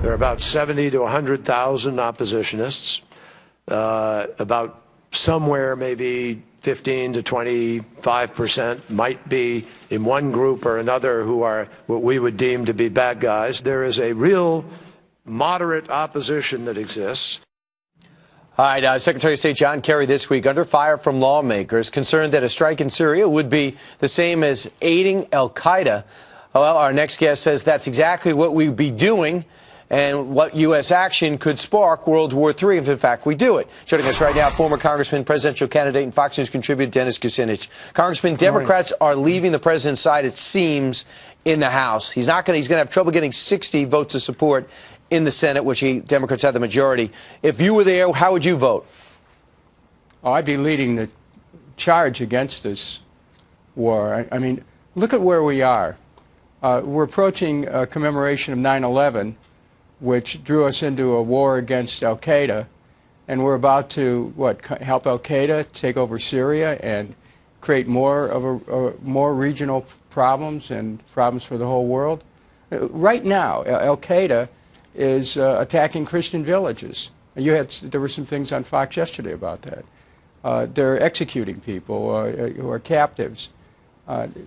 There are about 70 to 100,000 oppositionists, about somewhere maybe 15 to 25% might be in one group or another who are what we would deem to be bad guys. There is a real moderate opposition that exists. All right, Secretary of State John Kerry this week under fire from lawmakers concerned that a strike in Syria would be the same as aiding al-Qaeda. Well, our next guest says that's exactly what we'd be doing and what U.S. action could spark World War III if, in fact, we do it. Joining us right now, former Congressman, presidential candidate, and Fox News contributor Dennis Kucinich. Congressman, Democrats are leaving the president's side, it seems, in the House. He's going to have trouble getting 60 votes of support in the Senate, which Democrats have the majority. If you were there, how would you vote? Oh, I'd be leading the charge against this war. I mean, look at where we are. We're approaching a commemoration of 9/11, which drew us into a war against al-Qaeda, and we're about to, help al-Qaeda take over Syria and create more regional problems and problems for the whole world. Right now, al-Qaeda is attacking Christian villages. There were some things on Fox yesterday about that. They're executing people who are captives.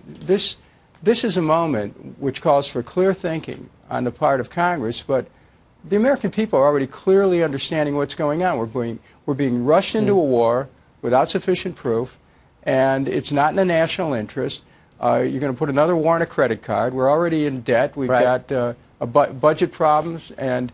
This is a moment which calls for clear thinking on the part of Congress, but the American people are already clearly understanding what's going on. We're being rushed into a war without sufficient proof, and it's not in the national interest. You're going to put another war on a credit card. We're already in debt. We've got budget problems, and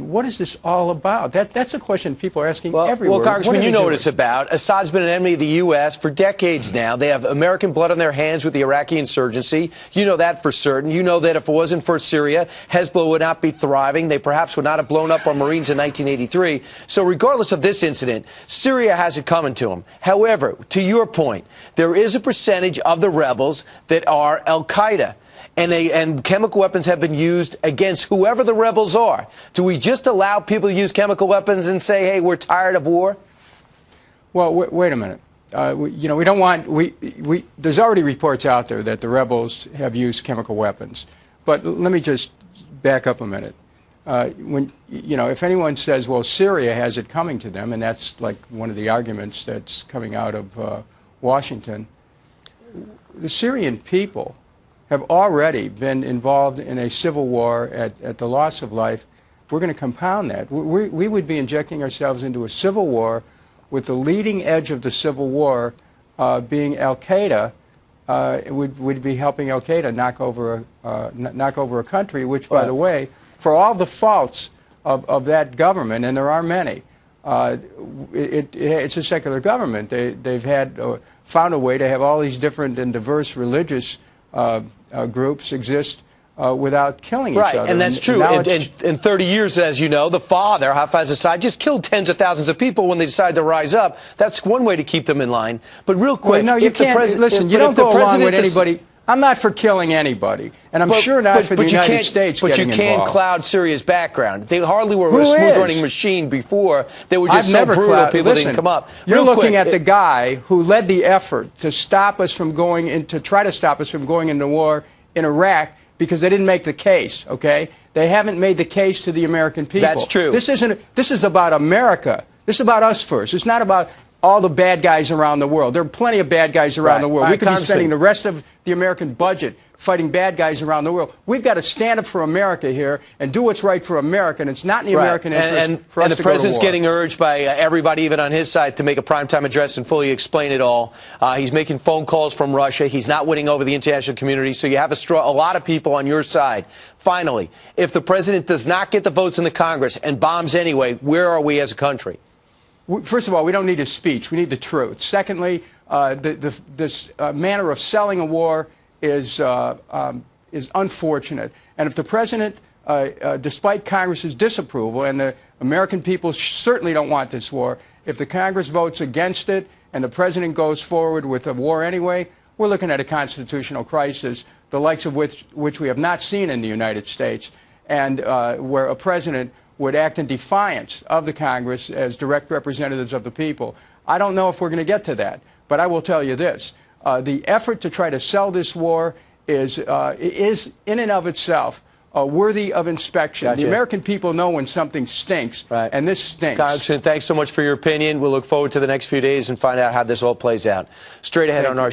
what is this all about? That's a question people are asking everywhere. Well, Congressman, you know what it's about. Assad's been an enemy of the U.S. for decades now. They have American blood on their hands with the Iraqi insurgency. You know that for certain. You know that if it wasn't for Syria, Hezbollah would not be thriving. They perhaps would not have blown up our Marines in 1983. So regardless of this incident, Syria has it coming to them. However, to your point, there is a percentage of the rebels that are al-Qaeda. And chemical weapons have been used against whoever the rebels are. Do we just allow people to use chemical weapons and say, hey, we're tired of war? Well, wait a minute. We don't want, there's already reports out there that the rebels have used chemical weapons. But let me just back up a minute. If anyone says, well, Syria has it coming to them, and that's like one of the arguments that's coming out of Washington, the Syrian people have already been involved in a civil war at the loss of life. We're going to compound that. We would be injecting ourselves into a civil war with the leading edge of the civil war being al-Qaeda. Would be helping al-Qaeda knock over a country, which, by the way, for all the faults of that government, and there are many, it's a secular government. They've found a way to have all these different and diverse religious groups exist without killing each other. Right, and that's true. In 30 years, as you know, the father, Hafez Assad, just killed tens of thousands of people when they decided to rise up. That's one way to keep them in line. But real quick, no, you can't. Listen, you don't go along with anybody. I'm not for killing anybody, and I'm sure not for the United States getting involved. But you can't cloud Syria's background. They hardly were a smooth-running machine before. They were just so brutal, people didn't come up. You're looking at the guy who led the effort to stop us from going into, try to stop us from going into war in Iraq because they didn't make the case, okay? They haven't made the case to the American people. That's true. This is about America. This is about us first. It's not about all the bad guys around the world. There are plenty of bad guys around the world. We could be spending the rest of the American budget fighting bad guys around the world. We've got to stand up for America here and do what's right for America, and it's not in the American interest for us to go to war. And the president's getting urged by everybody, even on his side, to make a primetime address and fully explain it all. He's making phone calls from Russia. He's not winning over the international community, so you have a lot of people on your side. Finally, if the president does not get the votes in the Congress and bombs anyway, where are we as a country? First of all, we don't need his speech. We need the truth. Secondly, this manner of selling a war is unfortunate. And if the president, despite Congress's disapproval, and the American people certainly don't want this war, if the Congress votes against it and the president goes forward with a war anyway, we're looking at a constitutional crisis, the likes of which we have not seen in the United States, and where a president would act in defiance of the Congress as direct representatives of the people. I don't know if we're going to get to that, but I will tell you this. The effort to try to sell this war is in and of itself worthy of inspection. Gotcha. The American people know when something stinks, Right. and this stinks. Congressman, thanks so much for your opinion. We'll look forward to the next few days and find out how this all plays out. Straight ahead on our